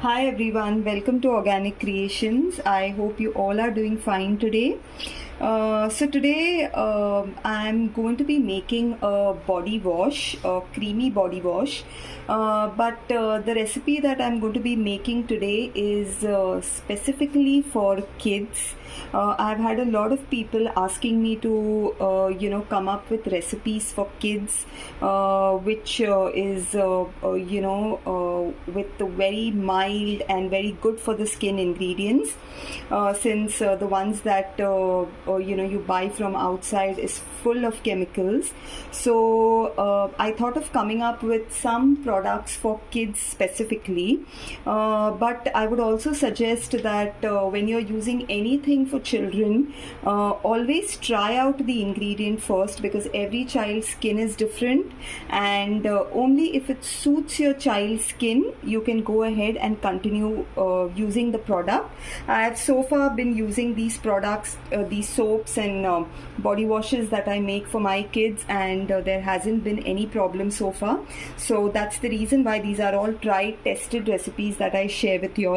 Hi everyone, welcome to Organic Creations. I hope you all are doing fine today. Today I'm going to be making a body wash, a creamy body wash. But the recipe that I'm going to be making today is specifically for kids. I've had a lot of people asking me to come up with recipes for kids which is with the very mild and very good for the skin ingredients, since the ones that you buy from outside is full of chemicals. So I thought of coming up with some products for kids specifically, but I would also suggest that when you're using anything for children, always try out the ingredient first, because every child's skin is different, and only if it suits your child's skin you can go ahead and continue using the product. I have so far been using these products, these soaps and body washes that I make for my kids, and there hasn't been any problem so far. So that's the reason why these are all tried, tested recipes that I share with you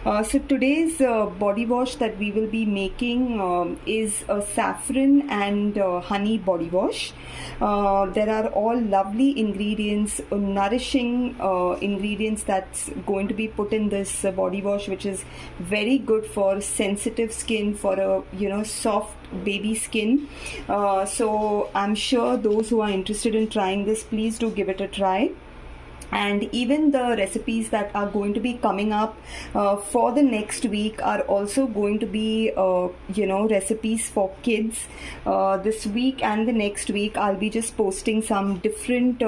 all. So today's body wash that we will be making is a saffron and honey body wash. There are all lovely ingredients, nourishing ingredients that's going to be put in this body wash, which is very good for sensitive skin, for a soft baby skin. So I'm sure those who are interested in trying this, please do give it a try. And even the recipes that are going to be coming up for the next week are also going to be recipes for kids. This week and the next week I'll be just posting some different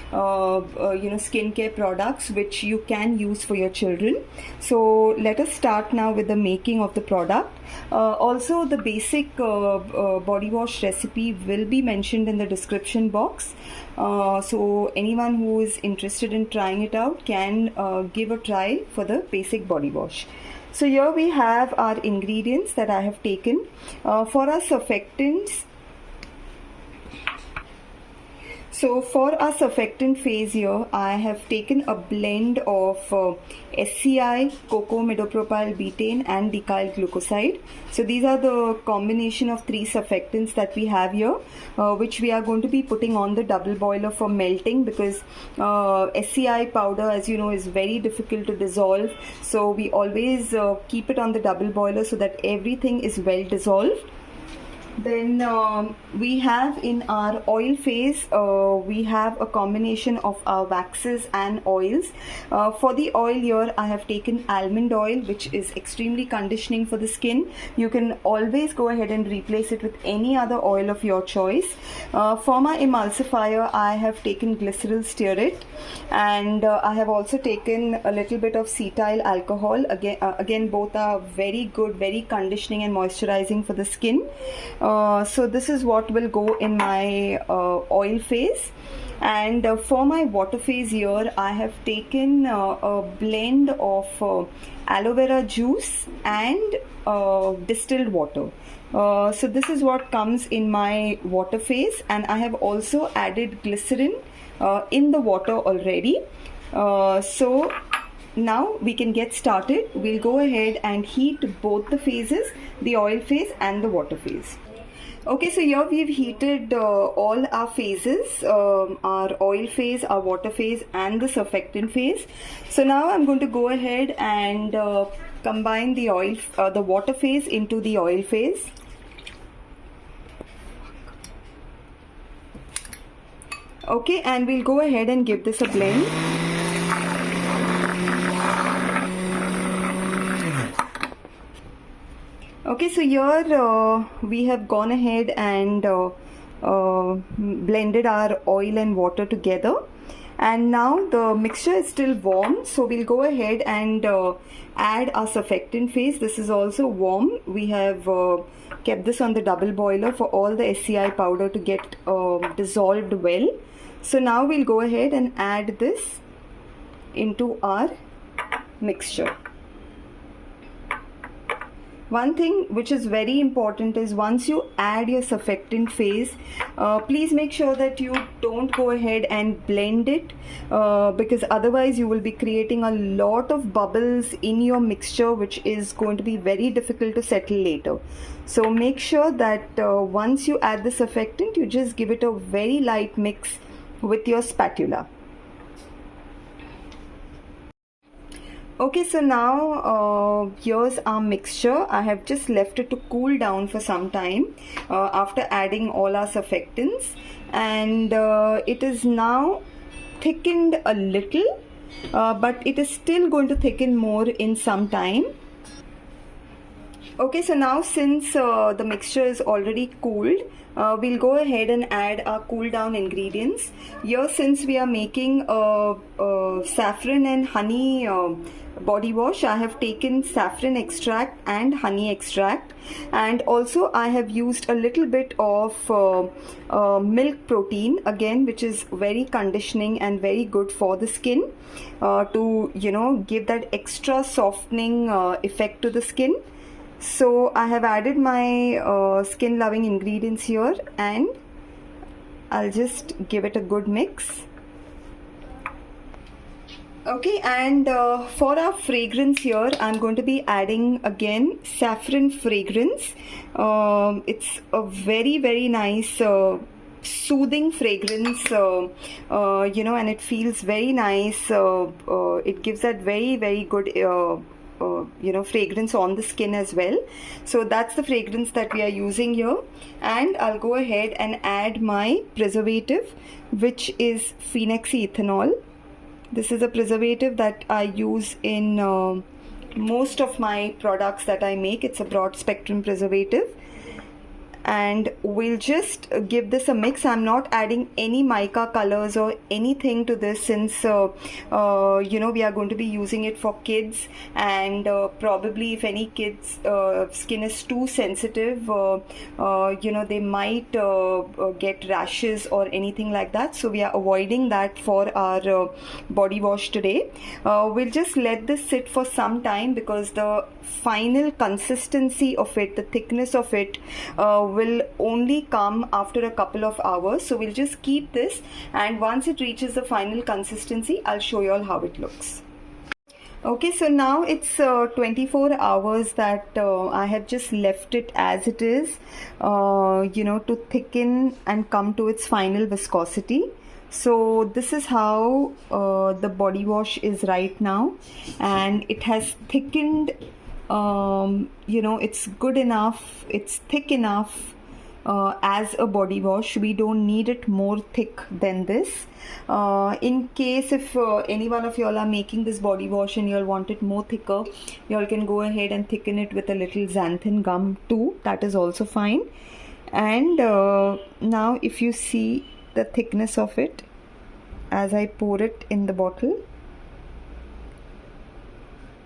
skincare products which you can use for your children. So let us start now with the making of the product. Also, the basic body wash recipe will be mentioned in the description box. So anyone who is interested in trying it out can give a try for the basic body wash. So here we have our ingredients that I have taken. For our surfactants, phase here, I have taken a blend of SCI, coco-midopropyl betaine and decyl glucoside. So these are the combination of 3 surfactants that we have here, which we are going to be putting on the double boiler for melting, because SCI powder, as you know, is very difficult to dissolve. So we always keep it on the double boiler so that everything is well dissolved. Then we have in our oil phase, we have a combination of our waxes and oils. For the oil here, I have taken almond oil, which is extremely conditioning for the skin. You can always go ahead and replace it with any other oil of your choice. For my emulsifier, I have taken glycerol stearate, and I have also taken a little bit of cetyl alcohol. Again, both are very good, very conditioning and moisturizing for the skin. So this is what will go in my oil phase. And for my water phase here, I have taken a blend of aloe vera juice and distilled water. So this is what comes in my water phase, and I have also added glycerin in the water already. So now we can get started. We'll go ahead and heat both the phases, the oil phase and the water phase. Okay, so here we've heated all our phases, our oil phase, our water phase and the surfactant phase. So now I'm going to go ahead and combine the water phase into the oil phase. Okay, and we'll go ahead and give this a blend. Okay, so here we have gone ahead and blended our oil and water together, and now the mixture is still warm, so we'll go ahead and add our surfactant phase. This is also warm. We have kept this on the double boiler for all the SCI powder to get dissolved well. So now we'll go ahead and add this into our mixture. One thing which is very important is once you add your surfactant phase, please make sure that you don't go ahead and blend it, because otherwise you will be creating a lot of bubbles in your mixture, which is going to be very difficult to settle later. So make sure that once you add the surfactant, you just give it a very light mix with your spatula. Okay, so now here's our mixture. I have just left it to cool down for some time after adding all our surfactants, and it is now thickened a little, but it is still going to thicken more in some time. Okay, so now since the mixture is already cooled, we'll go ahead and add our cool down ingredients. Here, since we are making a saffron and honey body wash, I have taken saffron extract and honey extract, and also I have used a little bit of milk protein, again, which is very conditioning and very good for the skin, to give that extra softening effect to the skin. So I have added my skin loving ingredients here, and I'll just give it a good mix. Okay, and for our fragrance here, I'm going to be adding again saffron fragrance. It's a very, very nice soothing fragrance, and it feels very nice. It gives that very, very good fragrance on the skin as well. So that's the fragrance that we are using here, and I'll go ahead and add my preservative, which is phenoxyethanol. This is a preservative that I use in most of my products that I make. It's a broad spectrum preservative, and we'll just give this a mix. I'm not adding any mica colors or anything to this, since we are going to be using it for kids, and probably if any kids skin is too sensitive, they might get rashes or anything like that. So we are avoiding that for our body wash today. We'll just let this sit for some time, because the final consistency of it, the thickness of it, will only come after a couple of hours. So we'll just keep this, and once it reaches the final consistency, I'll show you all how it looks. Okay, so now it's 24 hours that I have just left it as it is, to thicken and come to its final viscosity. So this is how the body wash is right now, and it has thickened. It's good enough, it's thick enough as a body wash. We don't need it more thick than this. In case if any one of y'all are making this body wash and y'all want it more thicker, y'all can go ahead and thicken it with a little xanthan gum too. That is also fine. And now if you see the thickness of it as I pour it in the bottle,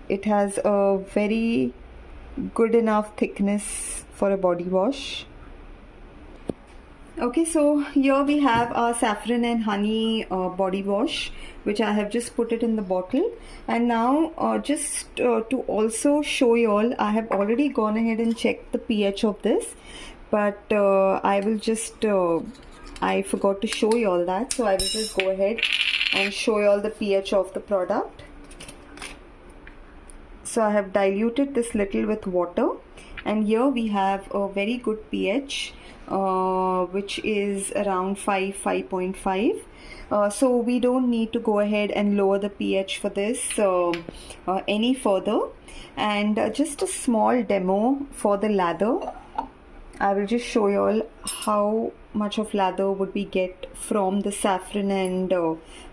it has a very good enough thickness for a body wash. Okay, so here we have our saffron and honey body wash, which I have just put it in the bottle. And now just to also show you all, I have already gone ahead and checked the pH of this, but I will just I forgot to show you all that, so I will just go ahead and show you all the pH of the product. So I have diluted this little with water, and here we have a very good pH, which is around 5.5. So we don't need to go ahead and lower the pH for this any further. And just a small demo for the lather. I will just show you all how much of lather would we get from the saffron and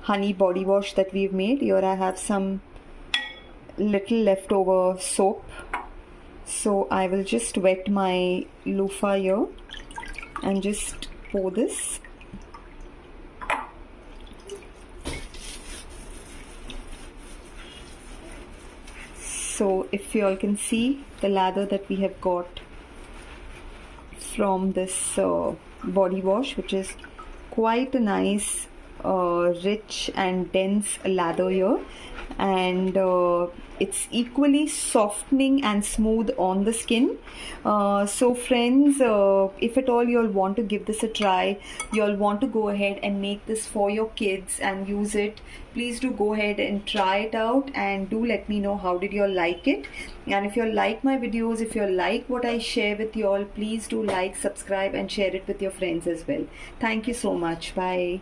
honey body wash that we've made. Here I have some little leftover soap, so I will just wet my loofah here and just pour this. So if you all can see the lather that we have got from this body wash, which is quite a nice rich and dense lather here, and it's equally softening and smooth on the skin. So friends, if at all you'll want to give this a try, you'll want to go ahead and make this for your kids and use it, please do go ahead and try it out, and do let me know how did you all like it. And if you all like my videos, if you all like what I share with you all, please do like, subscribe and share it with your friends as well. Thank you so much. Bye.